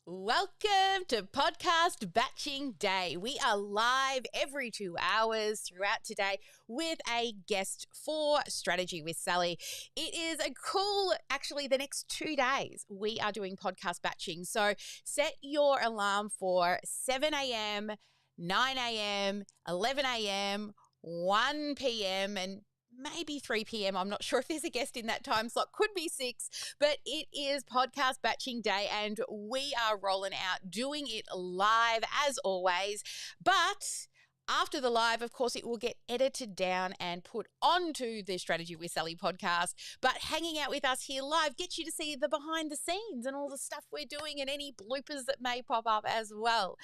Welcome to Podcast Batching Day. We are live every 2 hours throughout today with a guest for Strategy with Sally. It is the next 2 days we are doing podcast batching. So set your alarm for 7 a.m., 9 a.m., 11 a.m., 1 p.m., and maybe 3 p.m. I'm not sure if there's a guest in that time slot. Could be 6, but it is podcast batching day and we are rolling out, doing it live as always. But after the live, of course, it will get edited down and put onto the Strategy with Sally podcast. But hanging out with us here live gets you to see the behind the scenes and all the stuff we're doing and any bloopers that may pop up as well.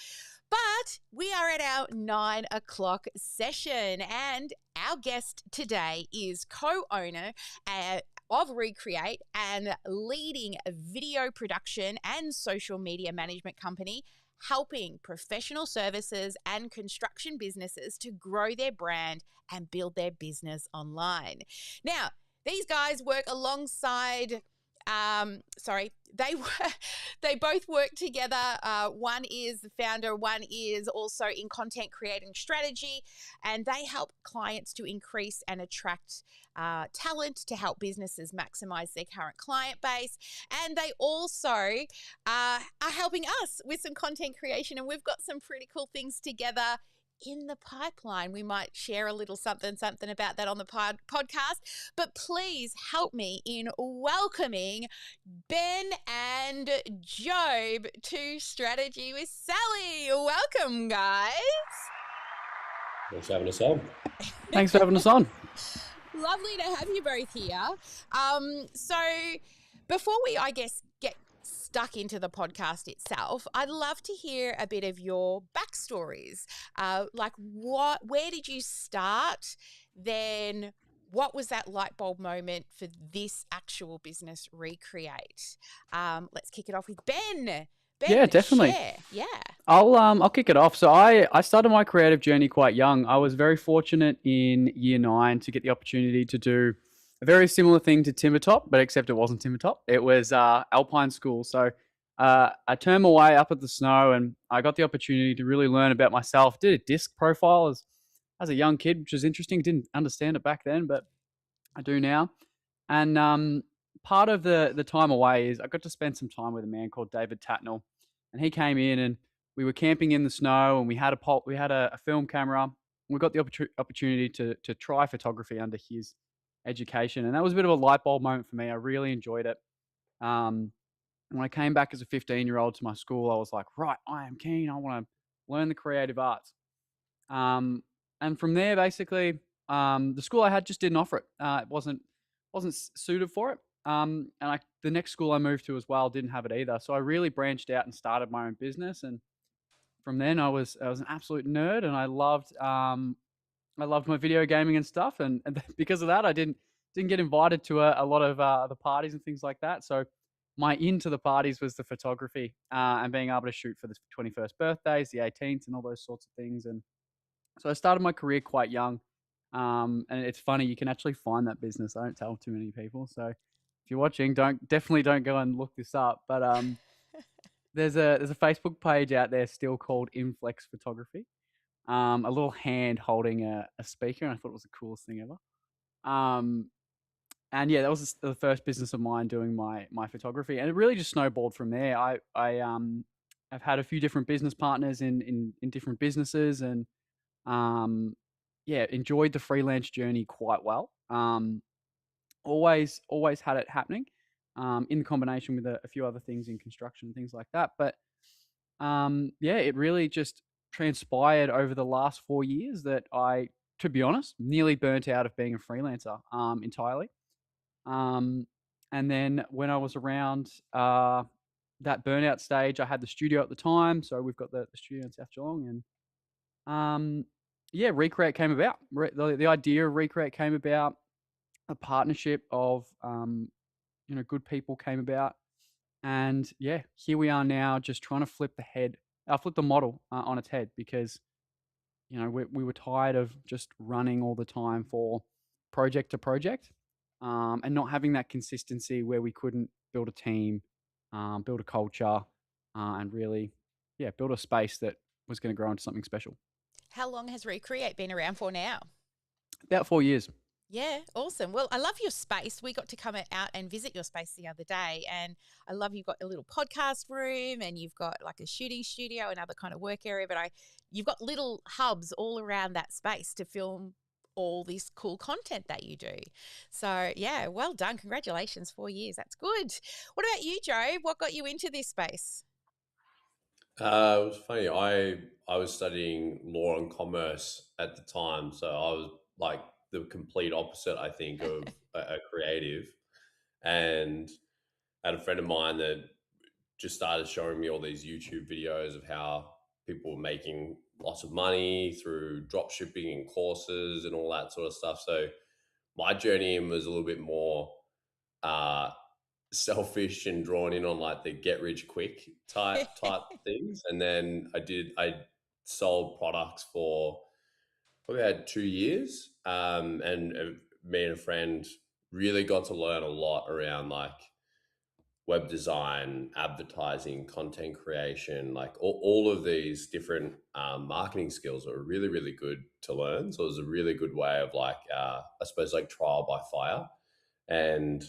But we are at our 9 o'clock session and our guest today is co-owner of Recreate and leading a video production and social media management company, helping professional services and construction businesses to grow their brand and build their business online. Now, these guys work alongside they both work together. One is the founder, one is also in content creating strategy, and they help clients to increase and attract talent to help businesses maximize their current client base. And they also are helping us with some content creation, and we've got some pretty cool things together in the pipeline. We might share a little something about that on the podcast. But please help me in welcoming Ben and Jobe to Strategy with Sally. Welcome, guys. Thanks for having us on. Thanks for having us on. Lovely to have you both here. So before we, get stuck into the podcast itself, I'd love to hear a bit of your backstories. Where did you start? Then what was that light bulb moment for this actual business, Recreate? Let's kick it off with Ben. Ben, Yeah, definitely. share. Yeah. I'll kick it off. So I started my creative journey quite young. I was very fortunate in year 9 to get the opportunity to do a very similar thing to Timbertop, but except it wasn't Timbertop. It was Alpine School. So I turned my way up at the snow and I got the opportunity to really learn about myself. Did a disc profile as a young kid, which was interesting. Didn't understand it back then, but I do now. And part of the time away is I got to spend some time with a man called David Tatnell, and he came in and we were camping in the snow and we had a film camera. We got the opportunity to try photography under his education, and that was a bit of a light bulb moment for me. I really enjoyed it. When I came back as a 15-year-old to my school, I was like, right, I am keen. I want to learn the creative arts. And from there, basically, the school I had just didn't offer it. It wasn't suited for it. The next school I moved to as well didn't have it either. So I really branched out and started my own business. And from then, I was an absolute nerd, and I loved my video gaming and stuff. And because of that, I didn't get invited to a lot of the parties and things like that. So my into the parties was the photography and being able to shoot for the 21st birthdays, the 18th, and all those sorts of things. And so I started my career quite young. And it's funny, you can actually find that business. I don't tell too many people. So if you're watching, definitely don't go and look this up. But there's a Facebook page out there still called Inflex Photography. A little hand holding a speaker, and I thought it was the coolest thing ever. And yeah, that was the first business of mine doing my photography, and it really just snowballed from there. I've had a few different business partners in different businesses, and enjoyed the freelance journey quite well. Always had it happening in combination with a few other things in construction and things like that. But it really just transpired over the last 4 years that I, to be honest, nearly burnt out of being a freelancer entirely. And then when I was around that burnout stage, I had the studio at the time. So we've got the studio in South Geelong, and Recreate came about. The idea of Recreate came about. A partnership of good people came about, and here we are now, just trying to flip the model on its head, because we were tired of just running all the time for project to project, and not having that consistency where we couldn't build a team, build a culture, and really, yeah, build a space that was going to grow into something special. How long has Recreate been around for now? About 4 years. Yeah, awesome. Well, I love your space. We got to come out and visit your space the other day, and I love you've got a little podcast room, and you've got like a shooting studio and other kind of work area. But you've got little hubs all around that space to film all this cool content that you do. So yeah, well done. Congratulations, 4 years. That's good. What about you, Joe? What got you into this space? It was funny. I was studying law and commerce at the time, so I was like the complete opposite, I think, of a creative. And I had a friend of mine that just started showing me all these YouTube videos of how people were making lots of money through drop shipping and courses and all that sort of stuff. So my journey in was a little bit more uh, selfish and drawn in on like the get rich quick type things. And then I sold products for probably had 2 years, and me and a friend really got to learn a lot around like web design, advertising, content creation, like all of these different marketing skills are really, really good to learn. So it was a really good way of like, I suppose, like trial by fire. And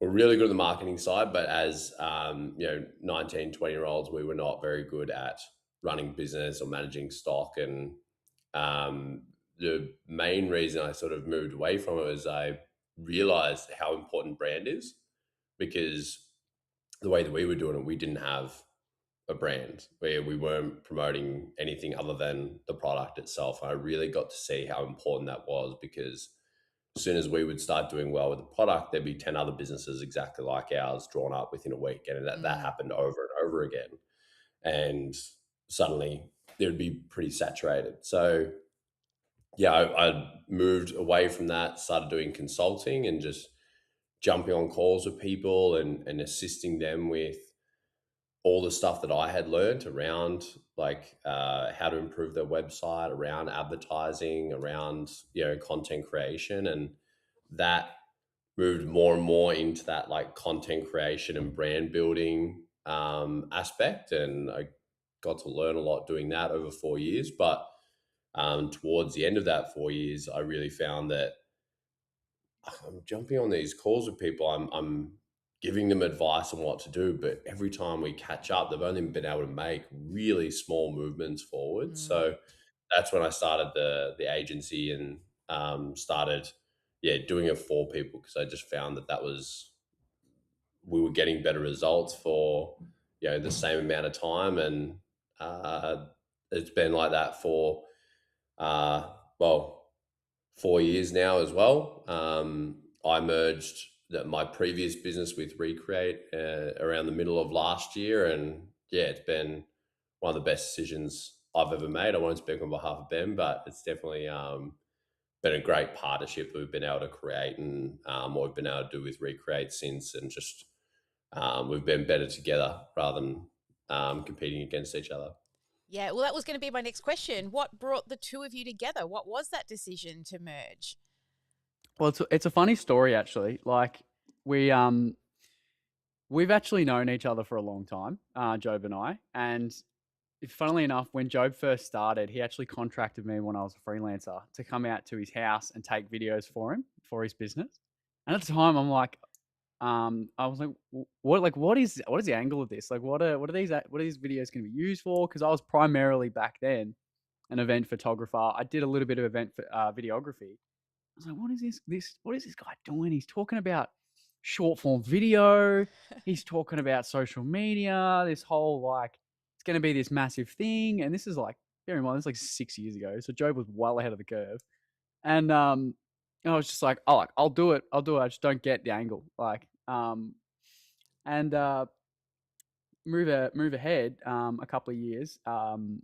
we're really good at the marketing side, but as 19, 20 year olds, we were not very good at running business or managing stock. And the main reason I sort of moved away from it was I realized how important brand is, because the way that we were doing it, we didn't have a brand where we weren't promoting anything other than the product itself. And I really got to see how important that was, because as soon as we would start doing well with the product, there'd be 10 other businesses exactly like ours drawn up within a week. And that Mm, happened over and over again. And suddenly it would be pretty saturated. So, yeah, I moved away from that, started doing consulting and just jumping on calls with people and assisting them with all the stuff that I had learned around like how to improve their website, around advertising, around content creation, and that moved more and more into that like content creation and brand building aspect, and I got to learn a lot doing that over 4 years. But towards the end of that 4 years, I really found that I'm jumping on these calls with people. I'm giving them advice on what to do, but every time we catch up, they've only been able to make really small movements forward. mm. So that's when I started the agency and started, yeah, doing it for people, because I just found that was we were getting better results for the same amount of time. And uh, it's been like that for uh, well 4 years now as well. I merged my previous business with Recreate around the middle of last year, and yeah, it's been one of the best decisions I've ever made. I won't speak on behalf of Ben, but it's definitely been a great partnership that we've been able to create, and what we've been able to do with Recreate since, and just we've been better together rather than competing against each other. Yeah, well, that was going to be my next question. What brought the two of you together? What was that decision to merge? Well, it's a funny story actually. Like we we've actually known each other for a long time, Job and I. And funnily enough, when Job first started, he actually contracted me when I was a freelancer to come out to his house and take videos for him for his business. And at the time, I'm like, I was like, what is the angle of this? Like, what are these videos going to be used for? Because I was primarily back then an event photographer. I did a little bit of event videography. I was like, what is this guy doing? He's talking about short form video. He's talking about social media. This whole like, it's going to be this massive thing. And this is like, bear in mind, this is like 6 years ago. So Job was well ahead of the curve. And I was just like, oh, like, I'll do it. I'll do it. I just don't get the angle. Like, and move ahead a couple of years. And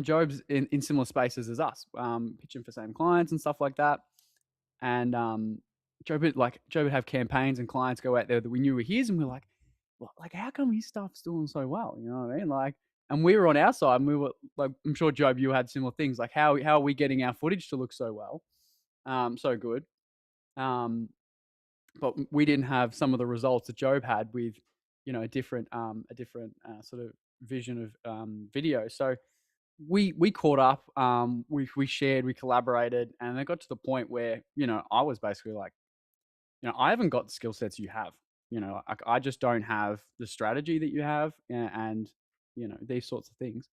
Job's in similar spaces as us, pitching for same clients and stuff like that. And Joe would have campaigns and clients go out there that we knew were his, and we're like, well, like how come his stuff's doing so well? You know what I mean? Like, and we were on our side, and we were like, I'm sure Job, you had similar things. Like, how are we getting our footage to look so well, so good? Um, but we didn't have some of the results that Job had with, a different sort of vision of video. So we caught up, we shared, we collaborated, and it got to the point where I was basically like, I haven't got the skill sets you have. I just don't have the strategy that you have, and these sorts of things.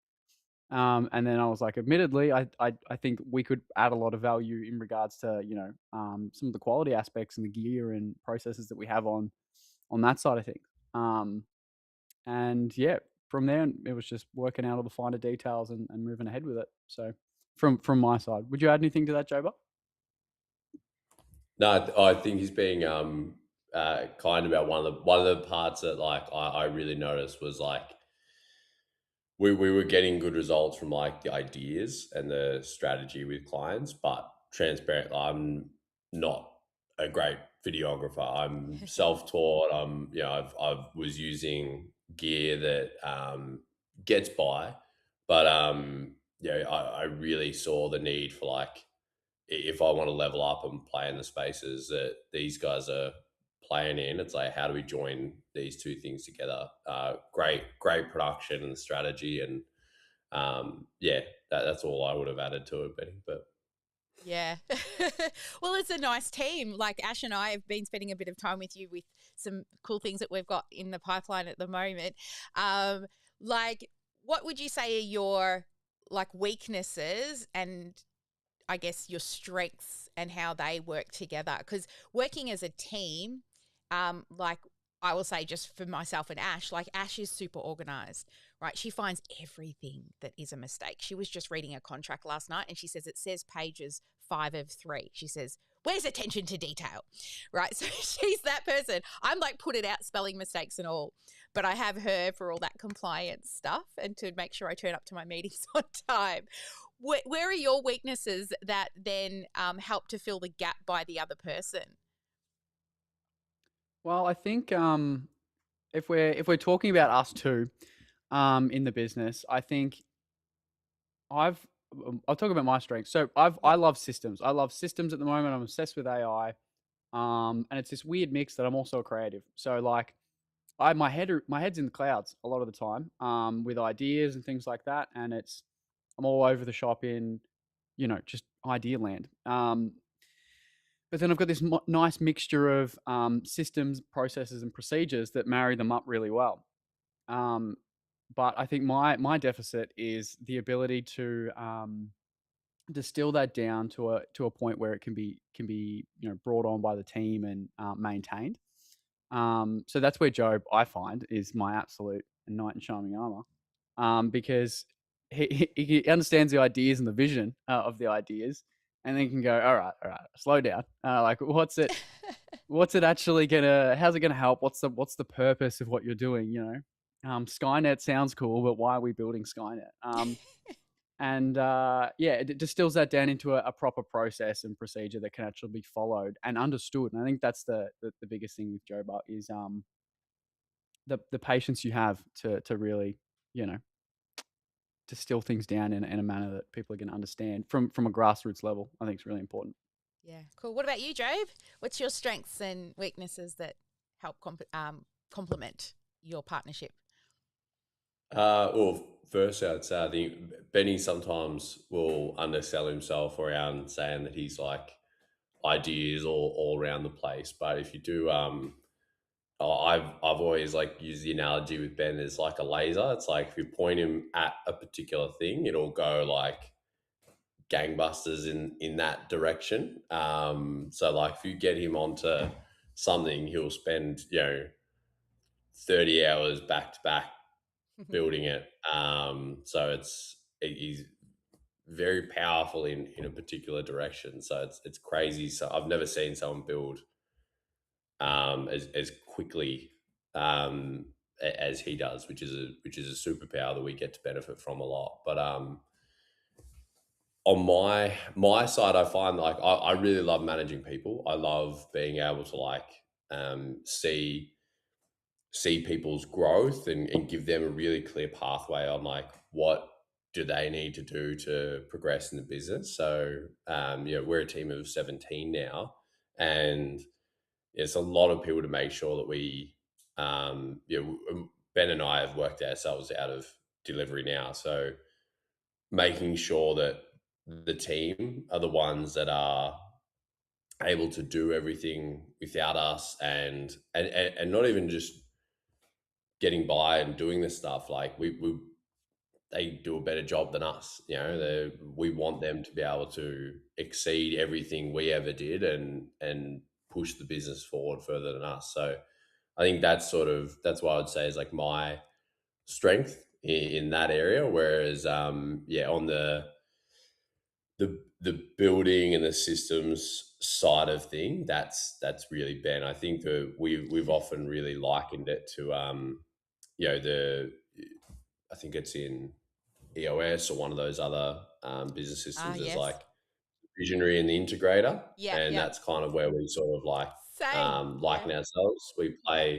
And then I was like, admittedly, I think we could add a lot of value in regards to some of the quality aspects and the gear and processes that we have on that side of things. And yeah, from there it was just working out all the finer details and moving ahead with it. So from my side, would you add anything to that, Joba? No, I think he's being kind about one of the parts that like I really noticed was like we were getting good results from like the ideas and the strategy with clients, but transparent. I'm not a great videographer. I'm self-taught. I was using gear that gets by, but I really saw the need for like if I want to level up and play in the spaces that these guys are playing in, it's like how do we join these two things together? Great production and strategy, and yeah, that's all I would have added to it, Benny. But Yeah. Well, it's a nice team. Like Ash and I have been spending a bit of time with you with some cool things that we've got in the pipeline at the moment. Um, like, what would you say are your like weaknesses and I guess your strengths and how they work together? Because working as a team, like I will say just for myself and Ash, like Ash is super organized, right? She finds everything that is a mistake. She was just reading a contract last night and she says it says pages 5 of 3. She says, where's attention to detail? Right. So she's that person. I'm like, put it out, spelling mistakes and all. But I have her for all that compliance stuff and to make sure I turn up to my meetings on time. Where are your weaknesses that then help to fill the gap by the other person? Well, I think if we're talking about us two in the business, I think I've I'll talk about my strengths. So I Yeah. love systems. I love systems at the moment. I'm obsessed with AI. And it's this weird mix that I'm also a creative. So like my head's in the clouds a lot of the time, with ideas and things like that, and I'm all over the shop in, just idea land. But then I've got this nice mixture of systems, processes, and procedures that marry them up really well. Um, but I think my deficit is the ability to distill that down to a point where it can be brought on by the team and maintained. So that's where Job, I find, is my absolute knight in shining armor, because he understands the ideas and the vision of the ideas, and then can go, all right, slow down. Like, what's it actually gonna? How's it gonna help? What's the purpose of what you're doing? Skynet sounds cool, but why are we building Skynet? And yeah, it distills that down into a proper process and procedure that can actually be followed and understood. And I think that's the biggest thing with Joba is the patience you have to really you know distill things down in a manner that people are going to understand from a grassroots level. I think it's really important. Yeah, cool. What about you, Job? What's your strengths and weaknesses that help complement your partnership? well, first I'd say I think Benny sometimes will undersell himself around saying that he's like ideas all around the place. But if you do, I've always like used the analogy with Ben as like a laser. It's like if you point him at a particular thing, it'll go like gangbusters in that direction. So like if you get him onto something, he'll spend 30 hours back to back building it. So he's very powerful in a particular direction. So it's crazy. So I've never seen someone build as quickly as he does, which is a superpower that we get to benefit from a lot. But on my side, I find like I really love managing people. I love being able to like see people's growth and give them a really clear pathway on like what do they need to do to progress in the business. So we're a team of 17 now, and it's a lot of people to make sure that we Ben and I have worked ourselves out of delivery now, so making sure that the team are the ones that are able to do everything without us, and not even just getting by and doing this stuff. Like we they do a better job than us. Mm. We want them to be able to exceed everything we ever did, and push the business forward further than us. So I think that's what I would say is like my strength in that area. Whereas, on the building and the systems side of thing, that's really Ben. I think that we've often really likened it to the I think it's in EOS or one of those other business Ah, systems as yes. like visionary and the integrator, Yeah, and yeah. that's kind of where we sort of like Same. Yeah, liken ourselves. yeah.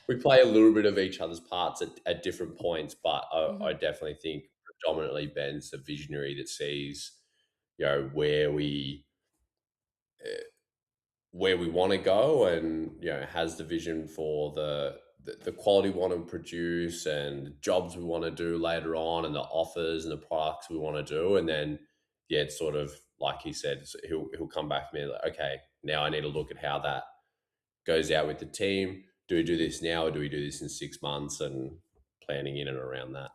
We play a little bit of each other's parts at different points, but I Mhm. definitely think predominantly Ben's the visionary that sees where we want to go, and has the vision for the quality we want to produce and the jobs we want to do later on, and the offers and the products we want to do. And then it's sort of like he said, he'll come back to me like, okay, now I need to look at how that goes out with the team. Do we do this now, or do we do this in 6 months, and planning in and around that.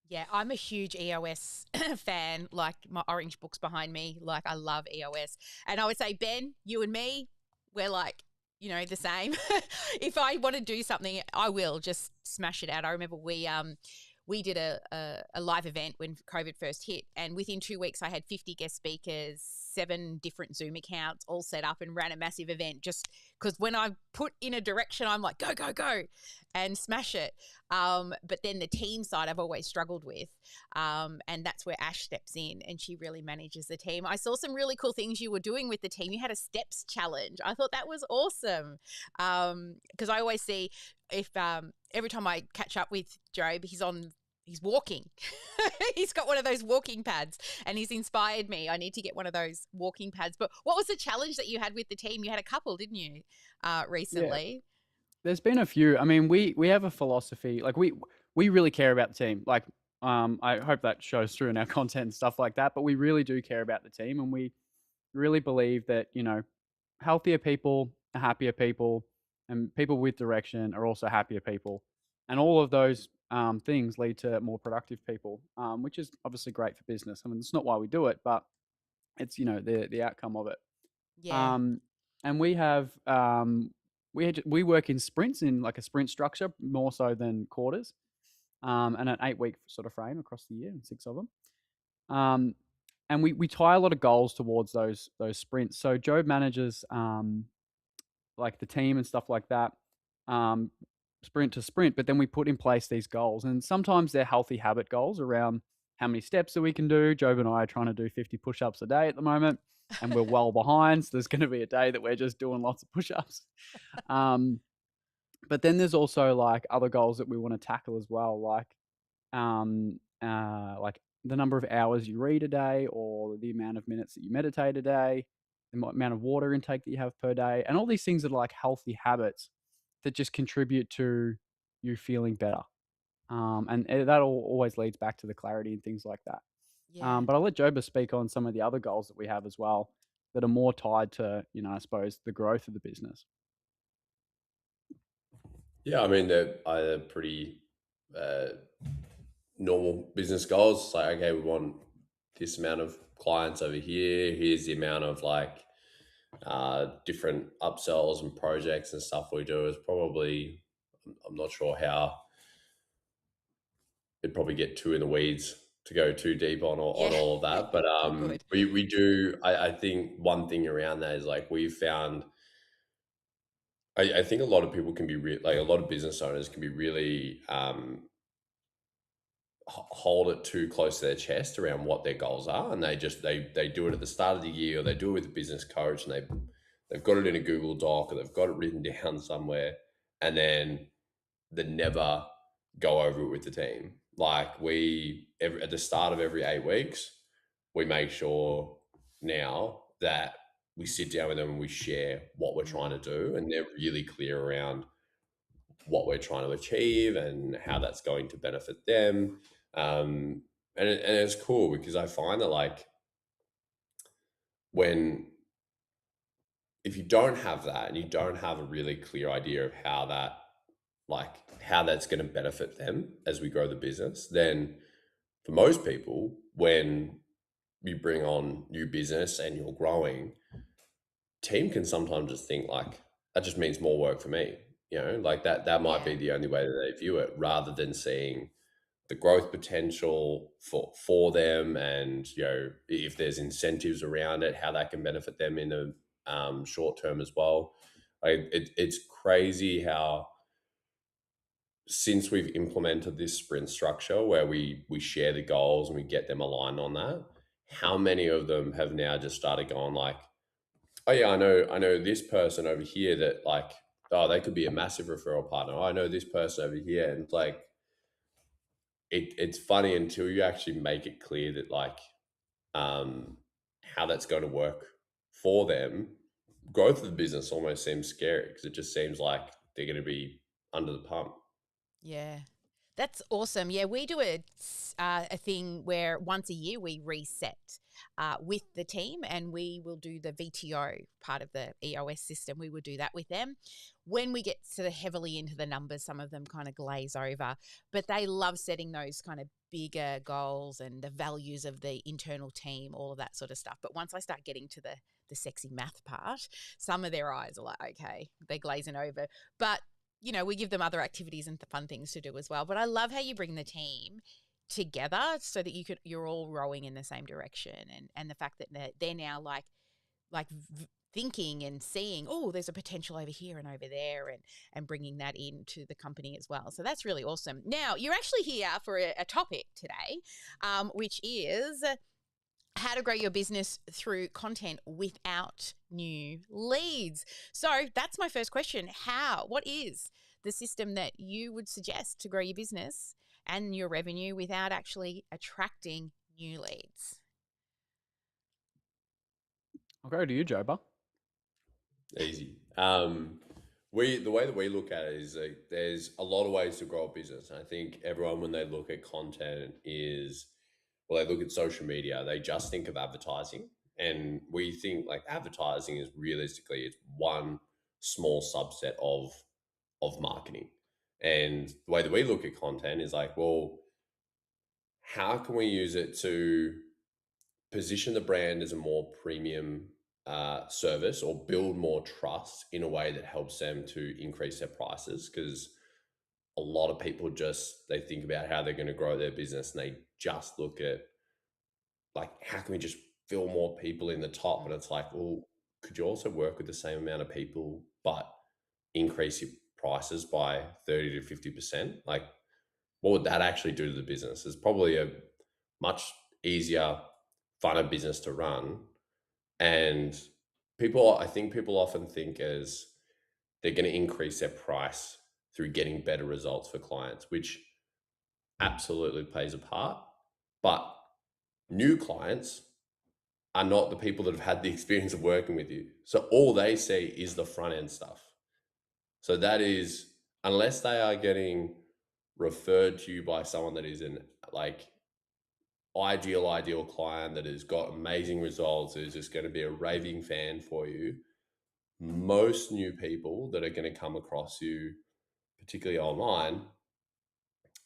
Yeah, I'm a huge EOS fan. Like my orange book's behind me. Like I love EOS. And I would say, Ben, you and me, we're like, the same. If I want to do something, I will just smash it out. I remember we did a live event when COVID first hit, and within 2 weeks, I had 50 guest speakers, 7 different Zoom accounts, all set up, and ran a massive event. Just because when I put in a direction, I'm like, go, go, go, and smash it. But then the team side, I've always struggled with, and that's where Ash steps in, and she really manages the team. I saw some really cool things you were doing with the team. You had a steps challenge. I thought that was awesome, because I always see if every time I catch up with Jobe, he's walking. He's got one of those walking pads, and he's inspired me. I need to get one of those walking pads. But what was the challenge that you had with the team? You had a couple, didn't you, Yeah, recently? there's been a few. I mean, we have a philosophy. Like we really care about the team. Like I hope that shows through in our content and stuff like that. But we really do care about the team, and we really believe that healthier people are happier people, and people with direction are also happier people, and all of those things lead to more productive people, which is obviously great for business. I mean, it's not why we do it, but it's the outcome of it. Yeah. Um, and we work in sprints, in like a sprint structure more so than quarters, and an 8 week sort of frame across the year, and 6 of them. Um, and we tie a lot of goals towards those sprints. So Joe manages like the team and stuff like that, um, sprint to sprint. But then we put in place these goals, and sometimes they're healthy habit goals around how many steps that we can do. Joe and I are trying to do 50 push-ups a day at the moment, and we're well behind. So there's going to be a day that we're just doing lots of push-ups. Um, but then there's also like other goals that we want to tackle as well, like the number of hours you read a day, or the amount of minutes that you meditate a day, the amount of water intake that you have per day, and all these things are like healthy habits that just contribute to you feeling better. And that all always leads back to the clarity and things like that. Yeah. But I'll let Joba speak on some of the other goals that we have as well that are more tied to, I suppose, the growth of the business. Yeah, I mean they're either pretty uh, normal business goals. It's like, okay, we want this amount of clients over here. Here's the amount of like different upsells and projects and stuff we do. Is probably, I'm not sure how it'd probably get too in the weeds to go too deep on Yeah. all of that. But Oh, good. we do. I think one thing around that is like we found. I think a lot of people can be like a lot of business owners can be really hold it too close to their chest around what their goals are, and they do it at the start of the year, or they do it with a business coach, and they've got it in a Google Doc, or they've got it written down somewhere, and then they never go over it with the team. Like at the start of every 8 weeks, we make sure now that we sit down with them and we share what we're trying to Mm. do, and they're really clear around what we're trying to achieve and how that's going to benefit them. And it's cool because I find that like when if you don't have that and you don't have a really clear idea of how that like how that's going to benefit them as we grow the business, then for most people, when you bring on new business and you're growing, team can sometimes just think like that just means more work for me. Like that might be Yeah. the only way that they view it, rather than seeing the growth potential for them, and if there's incentives around it, how that can benefit them in the short term as well. Like it's crazy how since we've implemented this sprint structure where we share the goals and we get them aligned on that, how many of them have now just started going like, oh yeah, I know this person over here that like, oh, they could be a massive referral partner. Oh, I know this person over here, and it's like it's funny until you actually make it clear that like um how that's going to work for them. Growth of the business almost seems scary because it just seems like they're going to be under the pump. Yeah. That's awesome. Yeah, we do a thing where once a year we reset with the team, and we will do the VTO part of the EOS system. We will do that with them. When we get sort of heavily into the numbers, some of them kind of glaze over, but they love setting those kind of bigger goals and the values of the internal team, all of that sort of stuff. But once I start getting to the sexy math part, some of their eyes are like, okay, they're glazing over. But we give them other activities and fun things to do as well. But I love how you bring the team together so that you're all rowing in the same direction, and the fact that they're now thinking and seeing, oh, there's a potential over here and over there, and bringing that into the company as well. So that's really awesome. Now you're actually here for a topic today, which is how to grow your business through content without new leads. So that's my first question. What is the system that you would suggest to grow your business and your revenue without actually attracting new leads? I'll go to you, Joba. Easy. The way that we look at it is like there's a lot of ways to grow a business. And I think everyone, when they look at content, they look at social media, they just think of advertising. And we think like advertising is realistically it's one small subset of marketing. And the way that we look at content is like, well, how can we use it to position the brand as a more premium service or build more trust in a way that helps them to increase their prices? Because a lot of people they think about how they're going to grow their business and they just look at like, how can we just fill more people in the top? And it's like, well, could you also work with the same amount of people but increase your prices by 30 to 50%? Like, what would that actually do to the business? It's probably a much easier, funner business to run. And I think people often think as they're going to increase their price through getting better results for clients, which absolutely plays a part. But new clients are not the people that have had the experience of working with you. So all they see is the front end stuff. So that is, unless they are getting referred to you by someone that is an like ideal client that has got amazing results, is just going to be a raving fan for you. Most new people that are going to come across you, particularly online,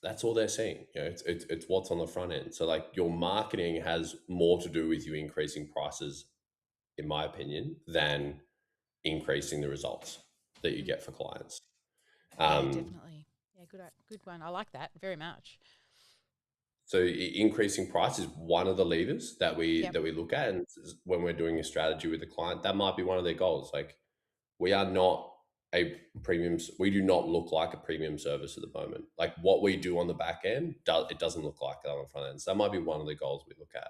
that's all they're seeing. It's what's on the front end. So like your marketing has more to do with you increasing prices, in my opinion, than increasing the results that you Mm. get for clients. Yeah, Um, definitely. Yeah, good one. I like that very much. so increasing price is one of the levers that we Yep. that we look at, and when we're doing a strategy with a client, that might be one of their goals. Like we are not a premium. We do not look like a premium service at the moment. Like what we do on the back end, it doesn't look like that on the front end. So that might be one of the goals we look at.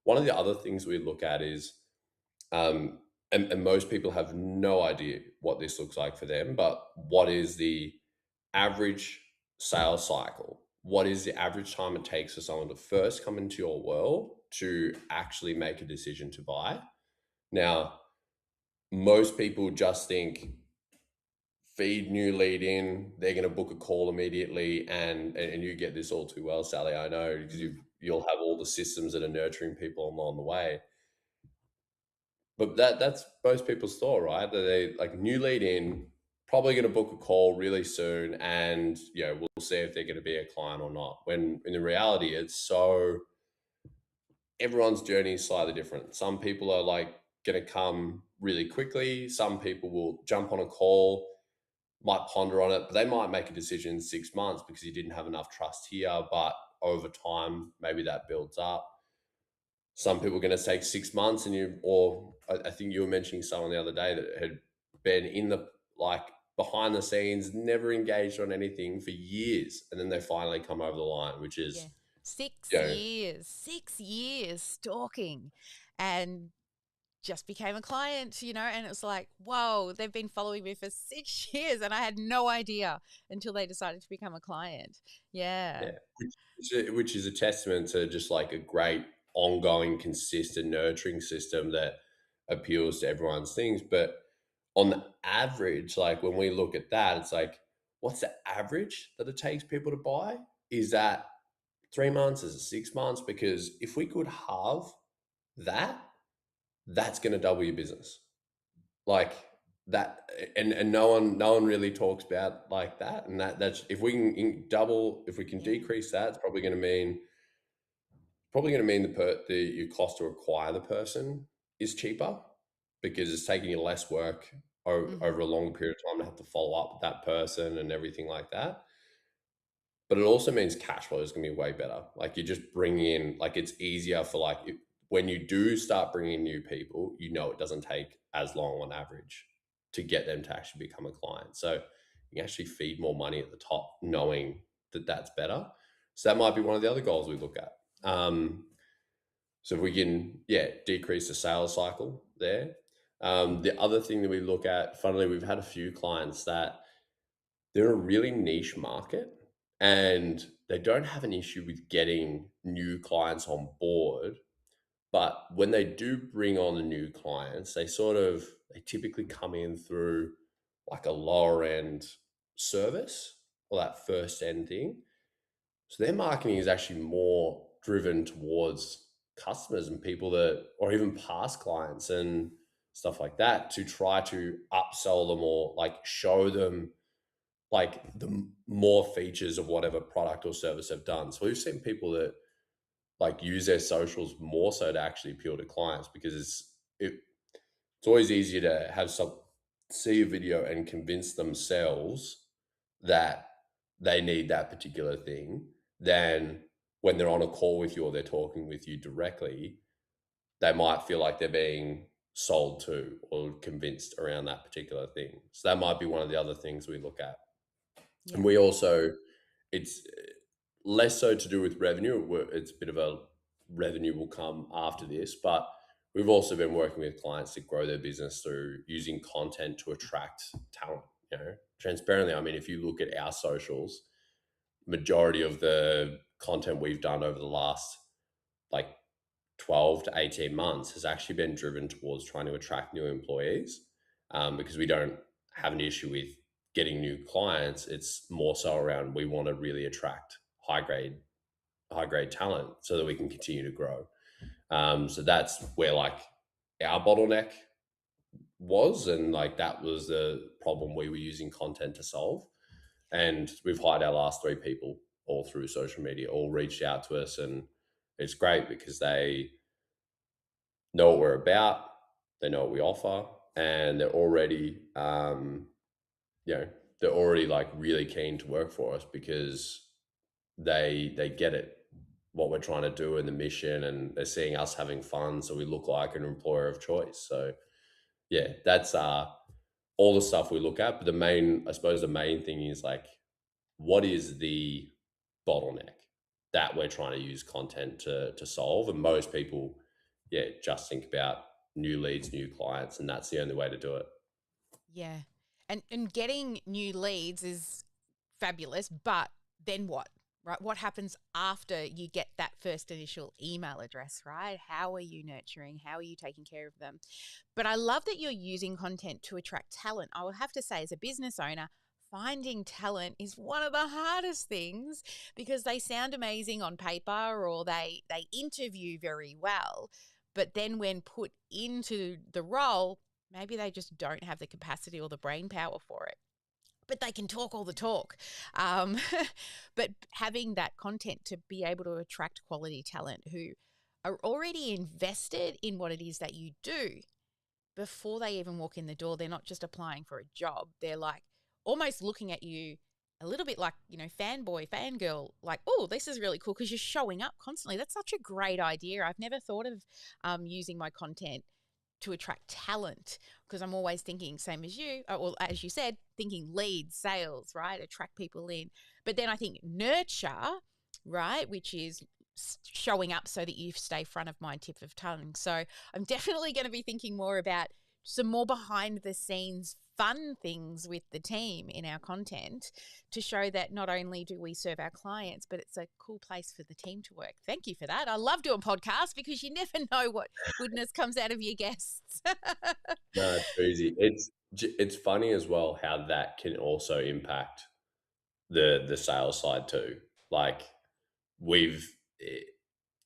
One of the other things we look at is, um, and most people have no idea what this looks like for them, but what is the average sales cycle? What is the average time it takes for someone to first come into your world to actually make a decision to buy? Now, most people just think feed new lead in, they're going to book a call immediately, and you get this all too well, Sally. I know, because you'll have all the systems that are nurturing people along the way. But that's most people's thought, right? That they like new lead in, probably going to book a call really soon, and we'll see if they're going to be a client or not. When in the reality, it's so everyone's journey is slightly different. Some people are like going to come really quickly. Some people will jump on a call, might ponder on it, but they might make a decision in 6 months because you didn't have enough trust here. But over time, maybe that builds up. Some people are going to take 6 months, or I think you were mentioning someone the other day that had been in the like behind the scenes, never engaged on anything for years, and then they finally come over the line, which is Yeah. 6 you know, years, 6 years stalking and just became a client, and it was like, whoa, they've been following me for 6 years and I had no idea until they decided to become a client. Yeah. yeah, which is a testament to just like a great ongoing, consistent nurturing system that appeals to everyone's things. But on the average, like when we look at that, it's like, what's the average that it takes people to buy? Is that 3 months? Is it 6 months? Because if we could halve that, that's going to double your business. Like that, and no one really talks about like that. And that's if we can if we can Yeah. decrease that, it's probably going to mean the your cost to acquire the person is cheaper because it's taking you less work over a long period of time to have to follow up with that person and everything like that. But it also means cash flow is going to be way better. Like you just bring in, like it's easier for when you do start bringing in new people, it doesn't take as long on average to get them to actually become a client. So you can actually feed more money at the top, knowing that that's better. So that might be one of the other goals we look at. So if we can, decrease the sales cycle there. The other thing that we look at, funnily, we've had a few clients that they're a really niche market and they don't have an issue with getting new clients on board. But when they do bring on the new clients, they typically come in through like a lower end service or that first end thing. So their marketing is actually more driven towards customers and people that, or even past clients and stuff like that, to try to upsell them or like show them like the more features of whatever product or service they've done. So we've seen people that like use their socials more so to actually appeal to clients because it's always easier to have some see a video and convince themselves that they need that particular thing than when they're on a call with you or they're talking with you directly, they might feel like they're being sold to or convinced around that particular thing. So that might be one of the other things we look at. Yeah. And we also, it's less so to do with revenue. It's a bit of a revenue will come after this, but we've also been working with clients to grow their business through using content to attract talent. Transparently, I mean, if you look at our socials, majority of the content we've done over the last like 12 to 18 months has actually been driven towards trying to attract new employees, because we don't have an issue with getting new clients. It's more so around we want to really attract high grade talent so that we can continue to grow. So that's where like our bottleneck was, and like that was the problem we were using content to solve. And we've hired our last 3 people all through social media, all reached out to us, and it's great because they know what we're about, they know what we offer, and they're already like really keen to work for us because they get it, what we're trying to do and the mission, and they're seeing us having fun, so we look like an employer of choice. So yeah, that's all the stuff we look at. But I suppose the main thing is like, what is the bottleneck that we're trying to use content to solve? And most people, just think about new leads, new clients, and that's the only way to do it. Yeah. And getting new leads is fabulous, but then what? right? What happens after you get that first initial email address, right? How are you nurturing? How are you taking care of them? But I love that you're using content to attract talent. I will have to say, as a business owner, finding talent is one of the hardest things because they sound amazing on paper or they interview very well. But then when put into the role, maybe they just don't have the capacity or the brain power for it, but they can talk all the talk. Um, but having that content to be able to attract quality talent who are already invested in what it is that you do before they even walk in the door, they're not just applying for a job. They're like almost looking at you a little bit like, fanboy, fangirl, like, oh, this is really cool because you're showing up constantly. That's such a great idea. I've never thought of using my content to attract talent because I'm always thinking, same as you, or as you said, thinking leads, sales, right? Attract people in. But then I think nurture, right, which is showing up so that you stay front of mind, tip of tongue. So I'm definitely going to be thinking more about some more behind the scenes fun things with the team in our content to show that not only do we serve our clients, but it's a cool place for the team to work. Thank you for that. I love doing podcasts because you never know what goodness comes out of your guests. No, it's crazy. It's funny as well how that can also impact the sales side too. Like we've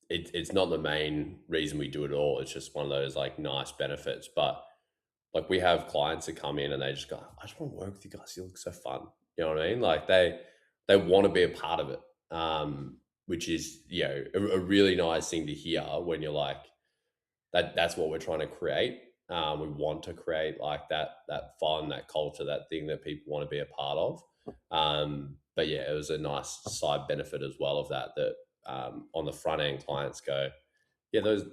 it's not the main reason we do it all. It's just one of those like nice benefits. But like we have clients that come in and they just go, I just want to work with you guys. You look so fun. You know what I mean? Like they want to be a part of it. Which is, a really nice thing to hear when you're like, that's what we're trying to create. We want to create like that fun, that culture, that thing that people want to be a part of. But yeah, it was a nice side benefit as well of that on the front end clients go, yeah, those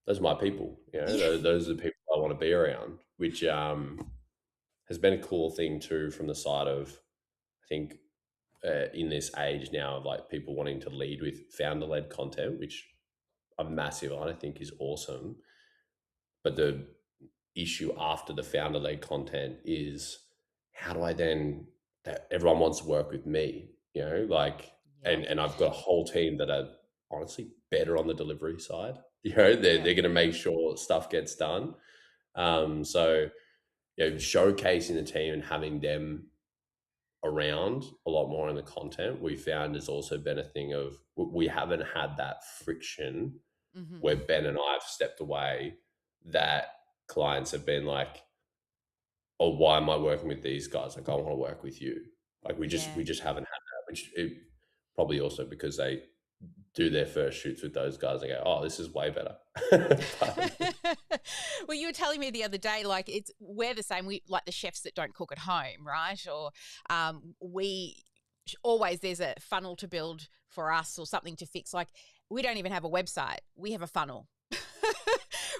are my people. Yeah. Those are the people I want to be around, which has been a cool thing too from the side of, I think, in this age now of like people wanting to lead with founder led content, which I'm massive on. I think is awesome. But the issue after the founder led content is how do I then that everyone wants to work with me, like Yeah. and I've got a whole team that are honestly better on the delivery side. Yeah. They're gonna make sure stuff gets done. So showcasing the team and having them around a lot more in the content we found has also been a thing of we haven't had that friction Mm-hmm. where Ben and I have stepped away that clients have been like, oh, why am I working with these guys? Like, I want to work with you. Like, Yeah. we just haven't had that, which probably also because they do their first shoots with those guys and go, oh, this is way better. Well, you were telling me the other day, like we're the same. We like the chefs that don't cook at home, right? Or we always there's a funnel to build for us or something to fix. Like we don't even have a website; we have a funnel.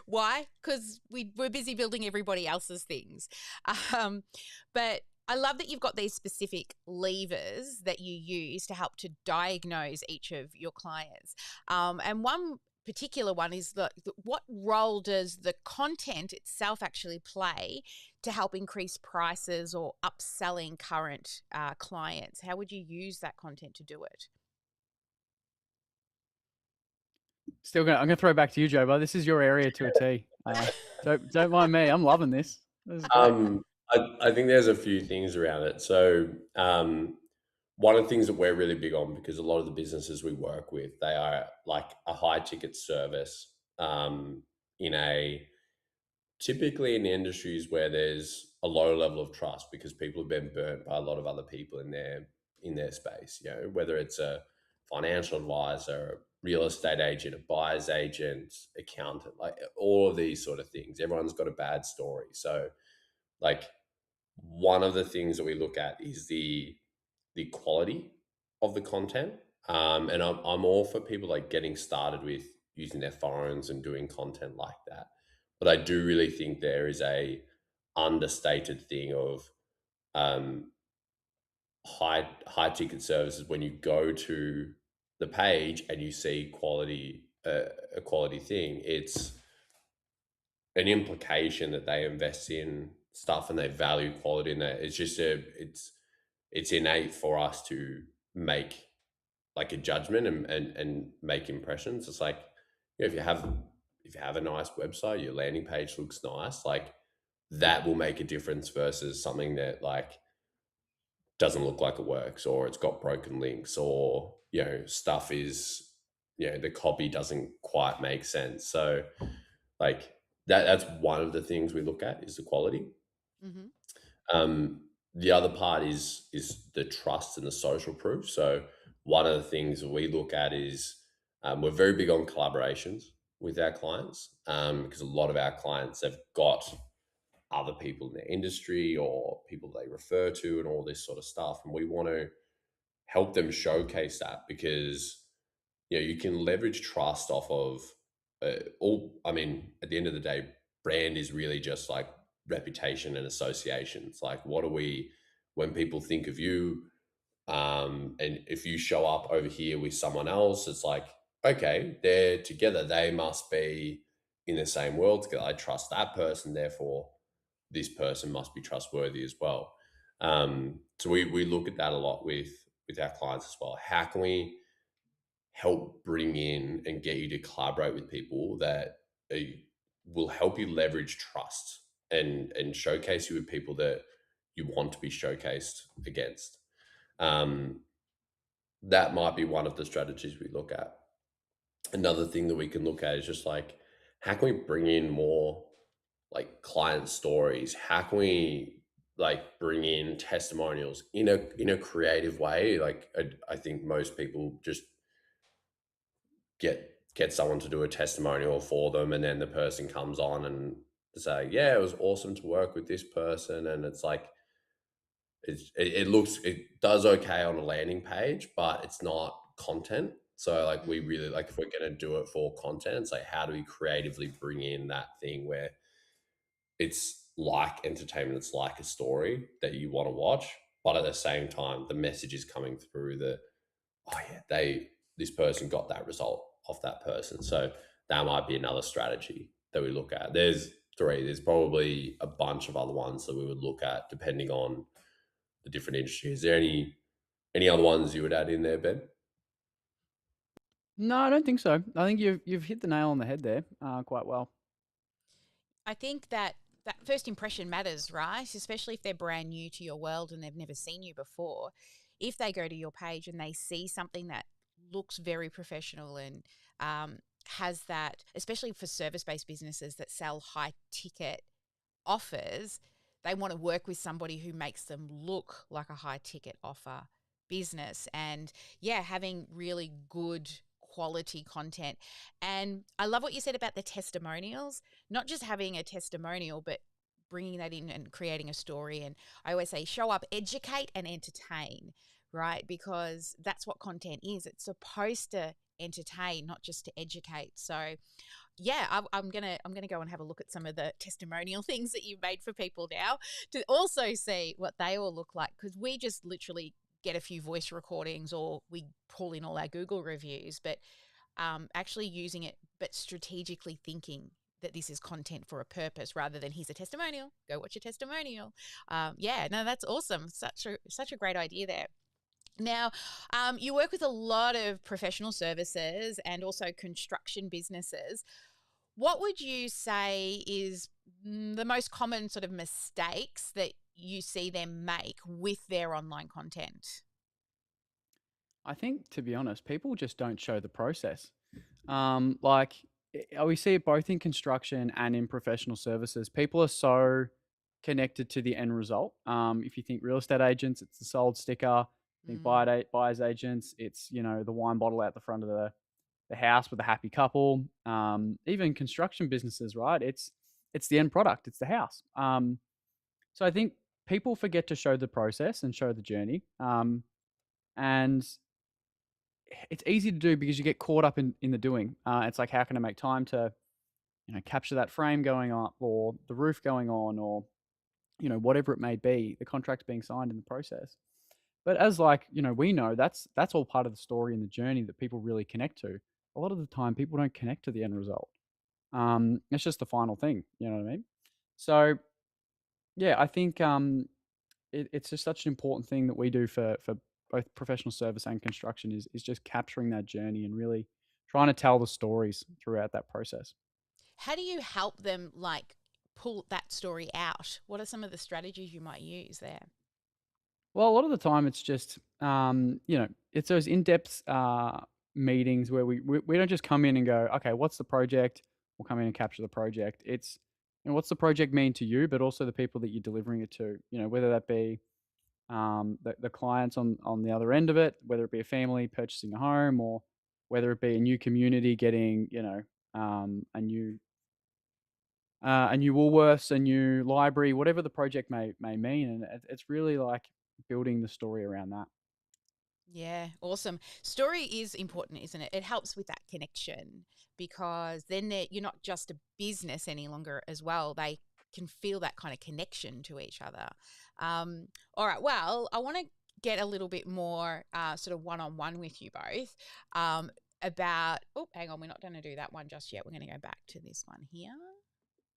Why? Because we're busy building everybody else's things. But I love that you've got these specific levers that you use to help to diagnose each of your clients. And one particular one is what role does the content itself actually play to help increase prices or upselling current clients? How would you use that content to do it? I'm gonna throw it back to you, Joe. But this is your area to a T. Don't mind me. I'm loving this. This is great. I think there's a few things around it. So, one of the things that we're really big on, because a lot of the businesses we work with, they are like a high ticket service in a typically in industries where there's a low level of trust because people have been burnt by a lot of other people in their space. Whether it's a financial advisor, a real estate agent, a buyer's agent, accountant, like all of these sort of things. Everyone's got a bad story. So, like one of the things that we look at is the quality of the content. And I'm all for people like getting started with using their phones and doing content like that. But I do really think there is a understated thing of um, high ticket services when you go to the page and you see a quality thing. It's an implication that they invest in stuff and they value quality in that. It's just it's innate for us to make like a judgment and make impressions. It's like, if you have a nice website, your landing page looks nice, like that will make a difference versus something that like doesn't look like it works, or it's got broken links, or stuff is, the copy doesn't quite make sense. So like that's one of the things we look at, is the quality. Hmm. um, the other part is the trust and the social proof. So one of the things that we look at is, we're very big on collaborations with our clients, because a lot of our clients have got other people in their industry or people they refer to and all this sort of stuff, and we want to help them showcase that, because you can leverage trust off of, all. I mean, at the end of the day, brand is really just like reputation and associations. Like, what are we, when people think of you, and if you show up over here with someone else, it's like, okay, they're together, they must be in the same world together. I trust that person, therefore this person must be trustworthy as well. So we look at that a lot with our clients as well. How can we help bring in and get you to collaborate with people that uh, will help you leverage trust and showcase you with people that you want to be showcased against? um, that might be one of the strategies we look at. Another thing that we can look at is just like, how can we bring in more like client stories? How can we like bring in testimonials in a creative way? Like, I think most people just get someone to do a testimonial for them, and then the person comes on and say, yeah, it was awesome to work with this person. And it's like, it does okay on a landing page, but it's not content. So like, we Mm. really like, if we're going to do it for content, it's like, how do we creatively bring in that thing where it's like entertainment, it's like a story that you want to watch, but at the same time the message is coming through that, oh yeah, this person got that result off that person. So that might be another strategy that we look at. There's three. There's probably a bunch of other ones that we would look at depending on the different industries. Is there any other ones you would add in there, Ben? No, I don't think so. I think you've hit the nail on the head there, quite well. I think that that first impression matters, right? Especially if they're brand new to your world and they've never seen you before. If they go to your page and they see something that looks very professional and has that, especially for service based businesses that sell high ticket offers, they want to work with somebody who makes them look like a high ticket offer business. And yeah, having really good quality content. And I love what you said about the testimonials, not just having a testimonial, but bringing that in and creating a story. And I always say, show up, educate, and entertain, right? Because that's what content is. It's supposed to entertain, not just to educate. So yeah, I'm gonna go and have a look at some of the testimonial things that you've made for people now to also see what they all look like, because we just literally get a few voice recordings or we pull in all our Google reviews, but actually using it, but strategically thinking that this is content for a purpose rather than here's a testimonial, go watch a testimonial. Yeah, no, that's awesome. Such a great idea there. Now, you work with a lot of professional services and also construction businesses. What would you say is the most common sort of mistakes that you see them make with their online content? I think, to be honest, people just don't show the process. Like, we see it both in construction and in professional services. People are so connected to the end result. If you think real estate agents, it's the sold sticker. I think Mm, buyers agents, it's the wine bottle out the front of the house with a happy couple. Even construction businesses, right? It's the end product. It's the house. So I think people forget to show the process and show the journey. And it's easy to do because you get caught up in the doing. It's like, how can I make time to capture that frame going up, or the roof going on, or whatever it may be, the contracts being signed in the process. But as, like, we know that's all part of the story and the journey that people really connect to. A lot of the time, people don't connect to the end result. It's just the final thing. You know what I mean? So yeah, I think it's just such an important thing that we do for both professional service and construction is just capturing that journey and really trying to tell the stories throughout that process. How do you help them like pull that story out? What are some of the strategies you might use there? Well, a lot of the time it's just, it's those in-depth meetings where we don't just come in and go, okay, what's the project? We'll come in and capture the project. It's, what's the project mean to you, but also the people that you're delivering it to, whether that be the clients on the other end of it, whether it be a family purchasing a home or whether it be a new community getting, a new Woolworths, a new library, whatever the project may mean, and it's really like building the story around that. Yeah, awesome. Story is important, isn't it? It helps with that connection because then you're not just a business any longer as well. They can feel that kind of connection to each other. All right. Well, I want to get a little bit more sort of one-on-one with you both about, oh, hang on, we're not going to do that one just yet. We're going to go back to this one here.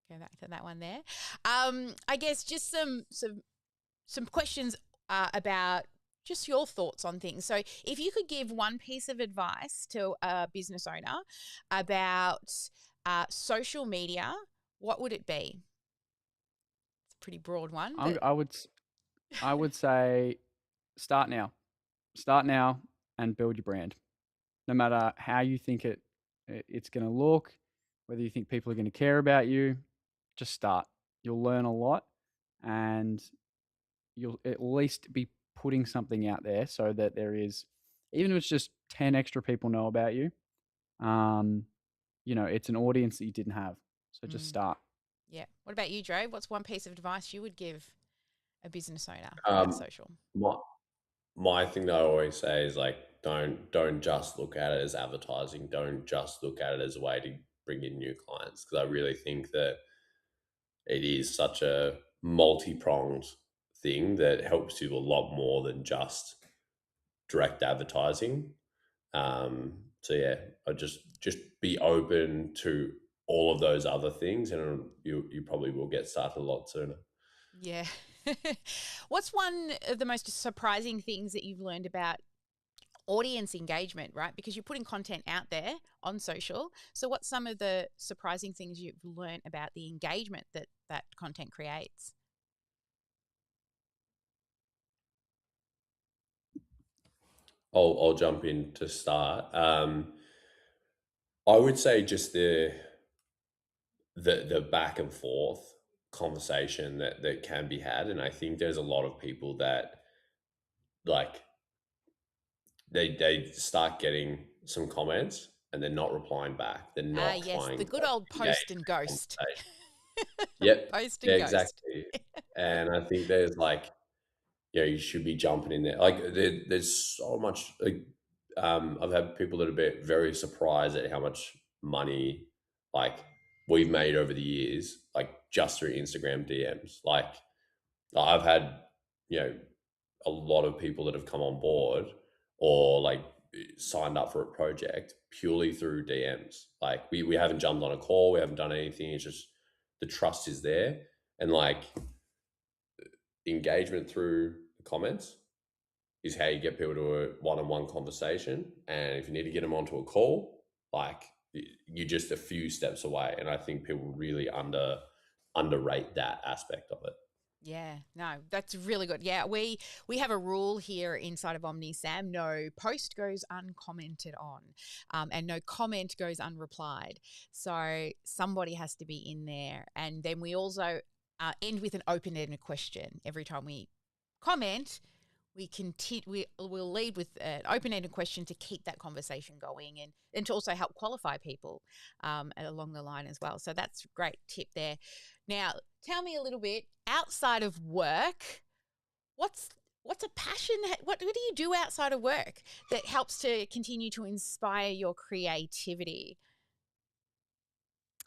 Go back to that one there. I guess just some questions about just your thoughts on things. So if you could give one piece of advice to a business owner about social media, what would it be? It's a pretty broad one, but I would say start now. Start now and build your brand. No matter how you think it's going to look, whether you think people are going to care about you, just start. You'll learn a lot, and you'll at least be putting something out there so that there is, even if it's just 10 extra people know about you, it's an audience that you didn't have. So just start. Yeah. What about you, Joe? What's one piece of advice you would give a business owner about Um, social? my my thing that I always say is like don't just look at it as advertising. Don't just look at it as a way to bring in new clients, because I really think that it is such a multi-pronged thing that helps you a lot more than just direct advertising. So yeah, I just be open to all of those other things, and you probably will get started a lot sooner. Yeah. What's one of the most surprising things that you've learned about audience engagement, right? Because you're putting content out there on social. So what's some of the surprising things you've learned about the engagement that content creates? I'll jump in to start. I would say just the back and forth conversation that can be had, and I think there's a lot of people that like they start getting some comments and they're not replying back. They're Ah, not yes, trying the to good old engage post and in ghost. conversation. Yep. Post Yeah, and ghost. exactly. And I think there's like, you should be jumping in there. Like there's so much. Like, I've had people that have been very surprised at how much money like we've made over the years, like just through Instagram DMs. Like I've had, you know, a lot of people that have come on board or like signed up for a project purely through DMs. Like we haven't jumped on a call, we haven't done anything. It's just the trust is there, and like engagement through the comments is how you get people to a one-on-one conversation. And if you need to get them onto a call, like you're just a few steps away. And I think people really underrate that aspect of it. Yeah, no, that's really good. Yeah, we have a rule here inside of OmniSam: no post goes uncommented on, and no comment goes unreplied. So somebody has to be in there, and then we also end with an open-ended question every time we comment. We'll lead with an open-ended question to keep that conversation going and to also help qualify people along the line as well. So that's a great tip there. Now, tell me a little bit outside of work. What's a passion? What do you do outside of work that helps to continue to inspire your creativity?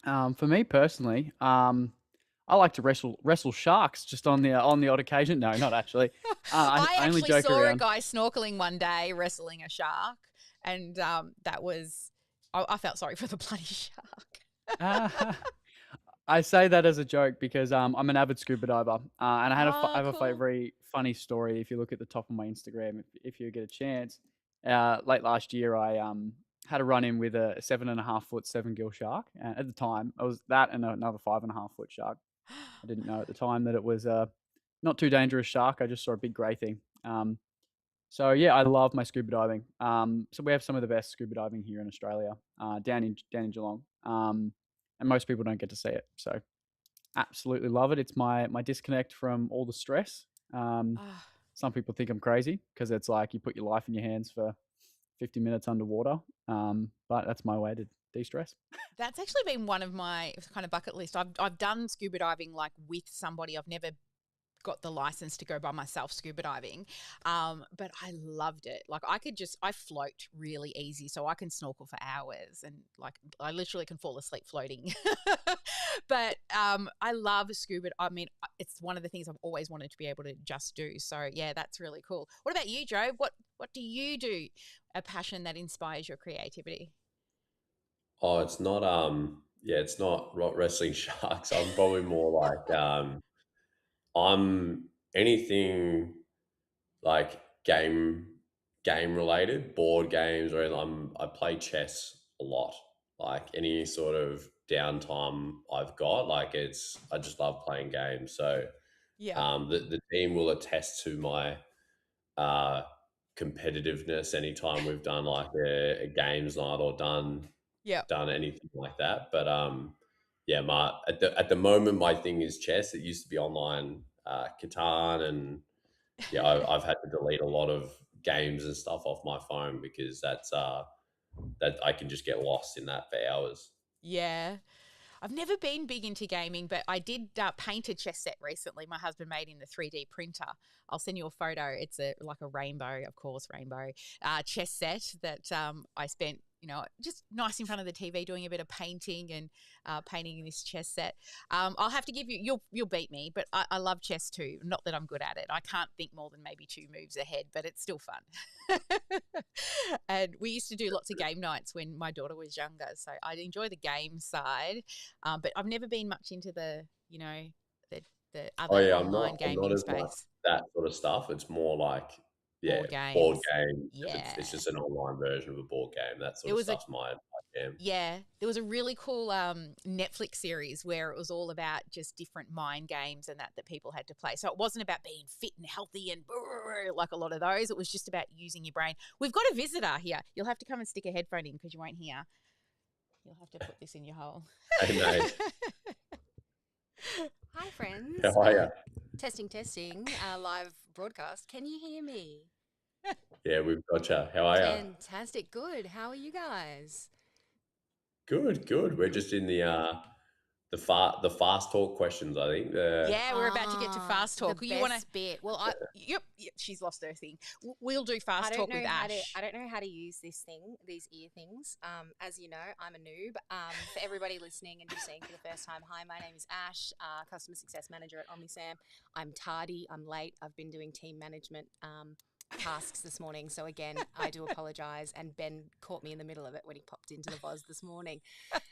For me personally, I like to wrestle sharks just on the odd occasion. No, not actually. I only actually joke saw a around. guy snorkeling one day wrestling a shark, and that was I felt sorry for the bloody shark. Uh, I say that as a joke because I'm an avid scuba diver, and I have a Cool. very funny story. If you look at the top of my Instagram, if you get a chance, late last year I had a run in with a 7.5 foot 7 gill shark. And at the time, I was that and another 5.5 foot shark. I didn't know at the time that it was not too dangerous shark. I just saw a big grey thing. So yeah, I love my scuba diving. So we have some of the best scuba diving here in Australia, down in Geelong. And most people don't get to see it. So absolutely love it. It's my disconnect from all the stress. Ah, Some people think I'm crazy because it's like you put your life in your hands for 50 minutes underwater. But that's my way to de-stress. that's actually been one of my kind of bucket list. I've done scuba diving like with somebody. I've never got the license to go by myself scuba diving, but I loved it. Like I float really easy, so I can snorkel for hours, and like I literally can fall asleep floating. But I love scuba. I mean, it's one of the things I've always wanted to be able to just do. So yeah, that's really cool. What about you, Joe? What do you do? A passion that inspires your creativity? Oh, it's not yeah, it's not wrestling sharks. I'm probably more like I'm anything like game related, board games, or I play chess a lot. Like any sort of downtime I've got, like I just love playing games. So Yeah, the team will attest to my uh, competitiveness anytime we've done like a games night or yeah, done anything like that. But yeah, my at the moment my thing is chess. It used to be online Catan, and yeah, I've had to delete a lot of games and stuff off my phone because that I can just get lost in that for hours. yeah. I've never been big into gaming, but I did paint a chess set recently. My husband made in the 3D printer. I'll send you a photo. It's like a rainbow, of course, rainbow chess set that I spent, just nice in front of the TV doing a bit of painting and painting this chess set. I'll have to give you, you'll beat me, but I love chess too. Not that I'm good at it. I can't think more than maybe two moves ahead, but it's still fun. And we used to do lots of game nights when my daughter was younger. So I enjoy the game side, but I've never been much into the the Oh other yeah, online I'm not gaming as much space. that sort of stuff. It's more like yeah, Board board games. games. It's Yeah. just an online version of a board game. That sort There of was a stuff's my jam. Yeah, there was a really cool Netflix series where it was all about just different mind games and that people had to play. So it wasn't about being fit and healthy and like a lot of those. It was just about using your brain. We've got a visitor here. You'll have to come and stick a headphone in because you won't hear. You'll have to put this in your hole. Hey mate, Hi, friends. how are you? Testing, testing. Live broadcast. Can you hear me? Yeah, we've got you. How are you? Fantastic. Good. How are you guys? Good, good. We're just in the fast talk questions. I think Yeah, we're about to get to fast talk. The You want to? best bit. Well, Yep, she's lost her thing. We'll do fast talk with Ash. I don't know how to use these ear things. As you know, I'm a noob. For everybody listening and just seeing for the first time, hi, my name is Ash, customer success manager at OmniSam. I'm tardy. I'm late. I've been doing team management tasks this morning. So again, I do apologize. And Ben caught me in the middle of it when he popped into the Voz this morning.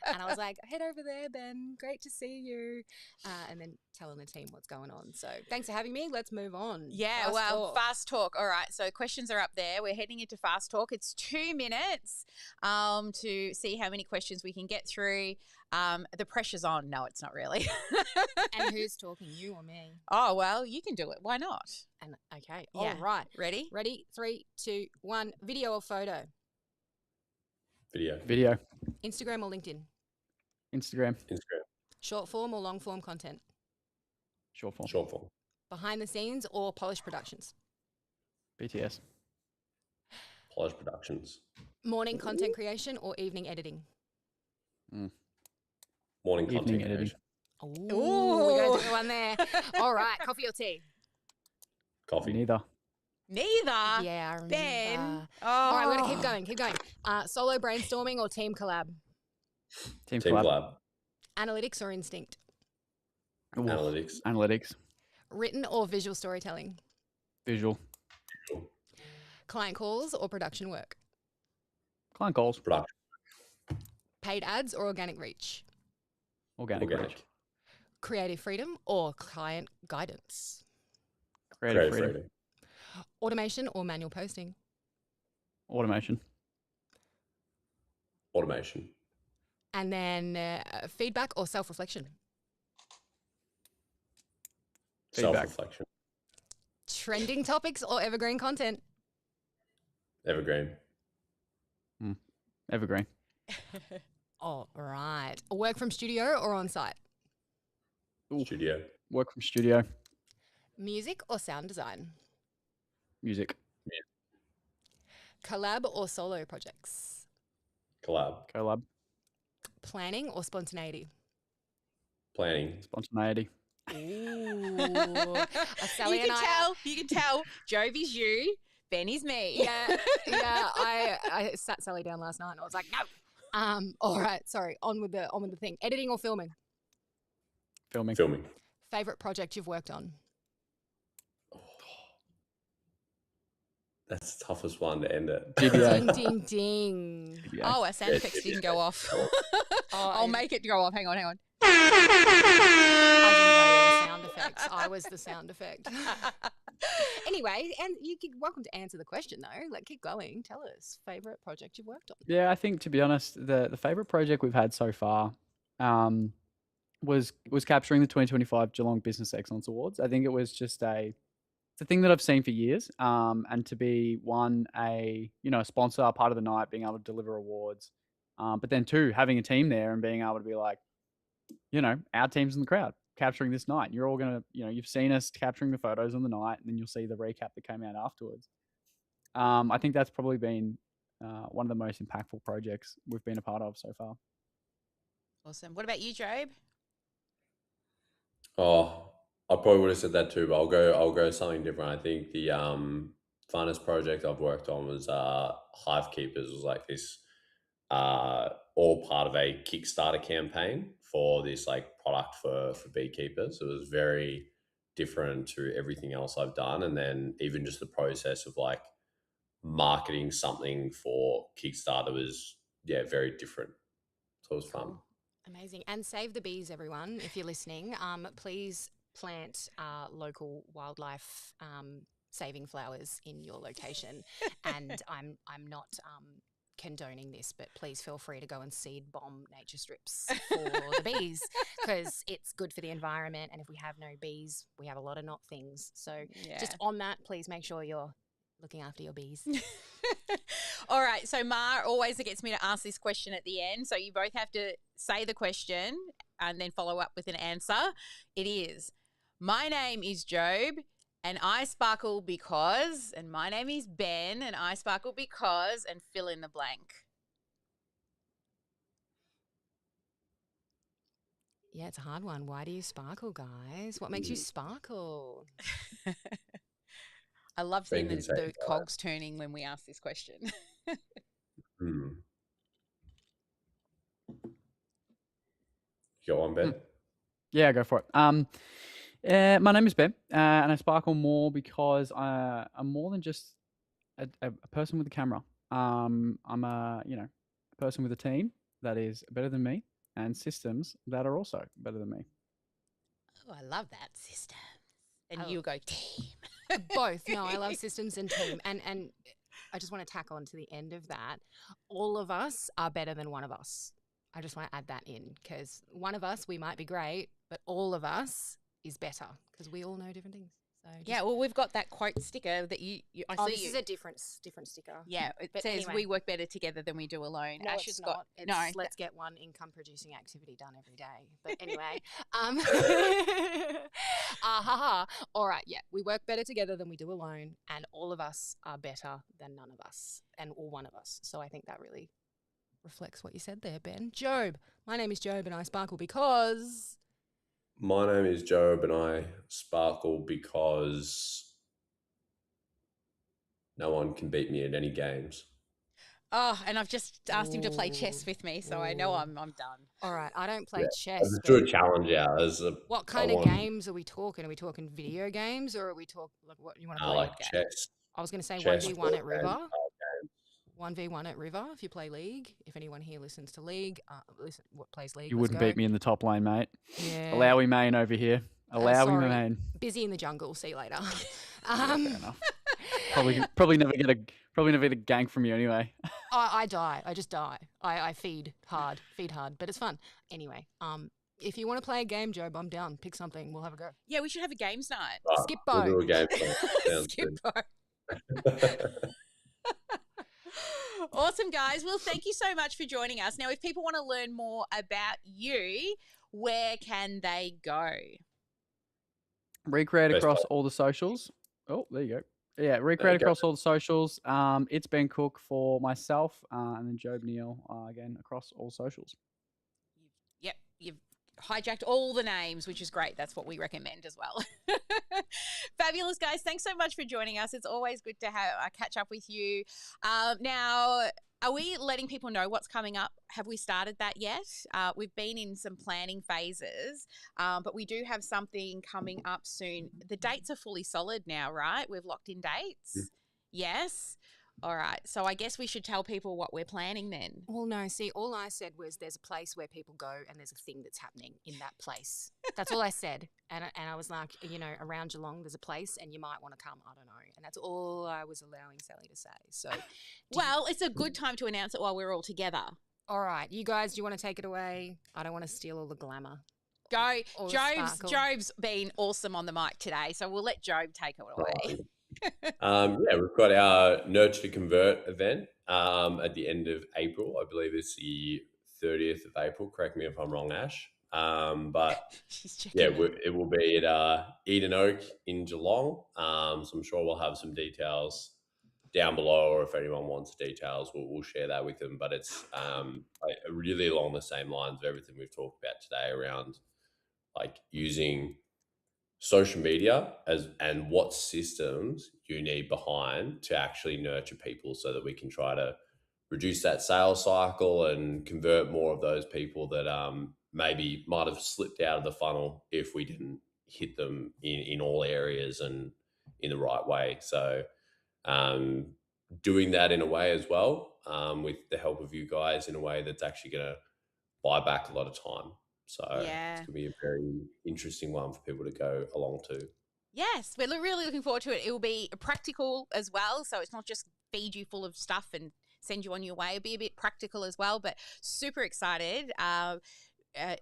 And I was like, head over there, Ben. Great to see you. And then telling the team what's going on. So thanks for having me. Let's move on. Yeah, fast talk. All right, so questions are up there. We're heading into fast talk. It's 2 minutes to see how many questions we can get through. The pressure's on. No, it's not really. And who's talking, you or me? Oh, well, you can do it. Why not? And okay, Yeah. all right. Ready? Ready? 3, 2, 1. Video or photo? Video, Instagram or LinkedIn? Instagram, Instagram, Short form or long form content? short form, short form, Behind the scenes or polished productions? BTS, Polish Productions, Morning content creation or evening editing? morning evening content editing, creation, Ooh, we got a good one there. All right, coffee or tea? coffee, neither. Neither. Yeah, I remember. Ben. Oh. All right, we're going to keep going, keep going. Solo brainstorming or team collab? Team team collab, collab, Analytics or instinct? Ooh, analytics, analytics, Written or visual storytelling? visual, Client calls or production work? client goals, production, Paid ads or organic reach? organic reach, organic, Creative freedom or client guidance? Creative Creative freedom. freedom. Automation or manual posting? Automation. Automation. And then feedback or self-reflection? Feedback. Self-reflection. Trending topics or evergreen content? Evergreen. Evergreen. All right. Work from studio or on site? Ooh. Studio. Work from studio. Music or sound design? Music. Collab or solo projects? Collab. Collab. Planning or spontaneity? Planning. Spontaneity. Ooh. Sally You and can tell. Jobe is you, Ben is me. Yeah. I sat Sally down last night and I was like, no. All right. Sorry. On with the thing. Editing or filming? Filming. Filming. Favorite project you've worked on? That's the toughest one to end it. GBA. Ding, ding, ding. GBA. Oh, our sound Yeah, effects yeah, didn't go off. Oh, I'll make it go off. Hang on. I didn't know there were sound effects. I was the sound effect. Anyway, and welcome to answer the question though. Like, keep going. Tell us favorite project you've worked on. Yeah, I think to be honest, the favorite project we've had so far was capturing the 2025 Geelong Business Excellence Awards. I think it was just it's a thing that I've seen for years. And to be a sponsor, part of the night, being able to deliver awards, but then two, having a team there and being able to be like, our team's in the crowd capturing this night. You're all gonna, you've seen us capturing the photos on the night, and then you'll see the recap that came out afterwards. I think that's probably been one of the most impactful projects we've been a part of so far. Awesome. What about you, Jobe? Oh, I probably would have said that too, but I'll go something different. I think the funnest project I've worked on was Hive Keepers. It was like this all part of a Kickstarter campaign for this like product for beekeepers. It was very different to everything else I've done, and then even just the process of like marketing something for Kickstarter was very different. So it was fun. Cool. Amazing. And save the bees, everyone. If you're listening, please plant local wildlife saving flowers in your location. And I'm not condoning this, but please feel free to go and seed bomb nature strips for the bees, because it's good for the environment. And if we have no bees, we have a lot of not things. So just on that, please make sure you're looking after your bees. All right. So Mar always gets me to ask this question at the end. So you both have to say the question and then follow up with an answer. It is, my name is Jobe and I sparkle because, and my name is Ben and I sparkle because, and fill in the blank. Yeah, it's a hard one. Why do you sparkle, guys? What makes you sparkle? I love seeing Ben can say the it, cogs turning when we ask this question. You got one, Ben? Yeah, go for it. My name is Ben, and I sparkle more because I'm more than just a person with a camera. I'm a person with a team that is better than me, and systems that are also better than me. Oh, I love that, system. And Oh. you go team. Both. No, I love systems and team. And I just want to tack on to the end of that. All of us are better than one of us. I just want to add that in, because one of us, we might be great, but all of us is better because we all know different things. So Yeah, well, we've got that quote sticker that I see this you. is a different sticker. Yeah, it But says anyway. we work better together than we do alone. No, Ash it's has not. got It's let's get one income producing activity done every day. But anyway, all right, yeah, we work better together than we do alone, and all of us are better than none of us, or one of us. So I think that really reflects what you said there, Ben. Jobe, my name is Jobe, and I sparkle because My name is Jobe and I sparkle because no one can beat me at any games. Oh, and I've just asked him to play chess Ooh. with me, so I know Ooh. I'm done. All right, I don't play I chess. just But drew a challenge out. what kind of games are we talking? Are we talking video games, or are we talking like what you want to play? like chess. I was going to say Chess, 1v1 board at River. games, card games. 1v1 at River if you play League. If anyone here listens to League, what plays League? You let's wouldn't go. beat me in the top lane, mate. Yeah. Allawi main over here. Allawi sorry. main. Busy in the jungle. See you later. Yeah, fair enough. Probably never get a gank from you anyway. I die. I just die. I feed hard, but it's fun. Anyway, if you want to play a game, Jobe, I'm down. Pick something. We'll have a go. Yeah, we should have a games night. Skip We'll Bo. do a game. Sounds Skip good. Bo. Awesome, guys. Well, thank you so much for joining us. Now, if people want to learn more about you, where can they go? Recreate Best across way. all the socials. Oh, there you go. Yeah, recreate go. across all the socials. It's Ben Cook for myself, and then Jobe Neal again across all socials. Yep, you've hijacked all the names, which is great. That's what we recommend as well. Fabulous, guys. Thanks so much for joining us. It's always good to have catch up with you. Now, are we letting people know what's coming up? Have we started that yet? We've been in some planning phases, but we do have something coming up soon. The dates are fully solid now, right? We've locked in dates. Yes. All right. So I guess we should tell people what we're planning then. Well, no. See, all I said was there's a place where people go and there's a thing that's happening in that place. That's all I said. And I was like, around Geelong there's a place and you might want to come. I don't know. And that's all I was allowing Sally to say. So, well, it's a good time to announce it while we're all together. All right. You guys, do you want to take it away? I don't want to steal all the glamour. Go. Or Jobe's been awesome on the mic today, so we'll let Jobe take it away. We've got our Nurture to Convert event at the end of April. I believe it's the 30th of April. Correct me if I'm wrong, Ash. But it will be at Eden Oak in Geelong. So I'm sure we'll have some details down below, or if anyone wants details, we'll share that with them. But it's really along the same lines of everything we've talked about today around like using social media and what systems you need behind to actually nurture people so that we can try to reduce that sales cycle and convert more of those people that maybe might have slipped out of the funnel if we didn't hit them in all areas and in the right way. So doing that in a way as well, with the help of you guys in a way that's actually going to buy back a lot of time. So it's going to be a very interesting one for people to go along to. Yes, we're really looking forward to it. It will be practical as well. So it's not just feed you full of stuff and send you on your way. It'll be a bit practical as well, but super excited.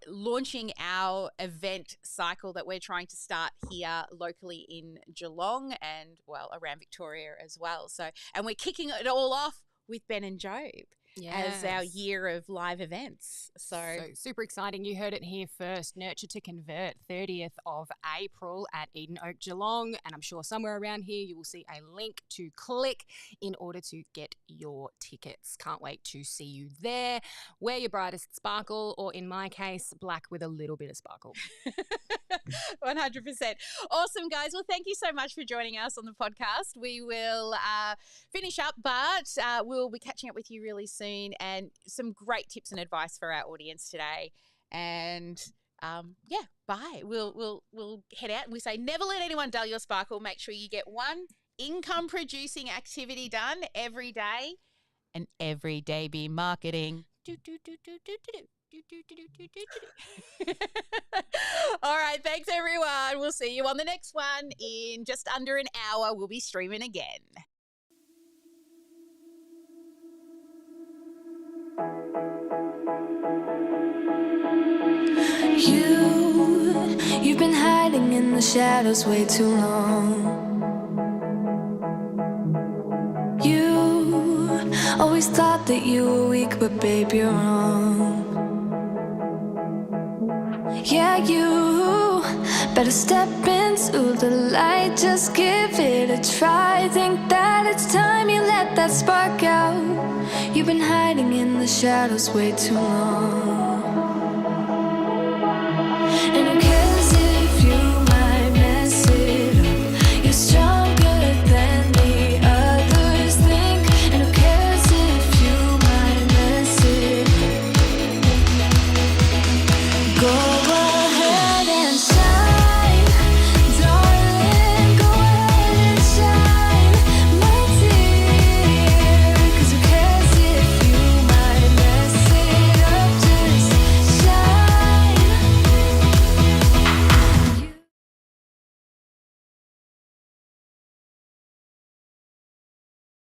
Launching our event cycle that we're trying to start here locally in Geelong and, well, around Victoria as well. So, and we're kicking it all off with Ben and Jobe. As our year of live events. So super exciting. You heard it here first. Nurture to Convert, 30th of April at Eden Oak, Geelong. And I'm sure somewhere around here you will see a link to click in order to get your tickets. Can't wait to see you there. Wear your brightest sparkle, or in my case, black with a little bit of sparkle. 100%. Awesome, guys. Well, thank you so much for joining us on the podcast. We will finish up, but we'll be catching up with you really soon, and some great tips and advice for our audience today. And bye. We'll head out and we say never let anyone dull your sparkle. Make sure you get one income producing activity done every day, and every day be marketing. All right, thanks everyone. We'll see you on the next one in just under an hour. We'll be streaming again. You've been hiding in the shadows way too long. You always thought that you were weak, but babe, you're wrong. Yeah, you better step into the light, just give it a try. Think that it's time you let that spark out. You've been hiding in the shadows way too long.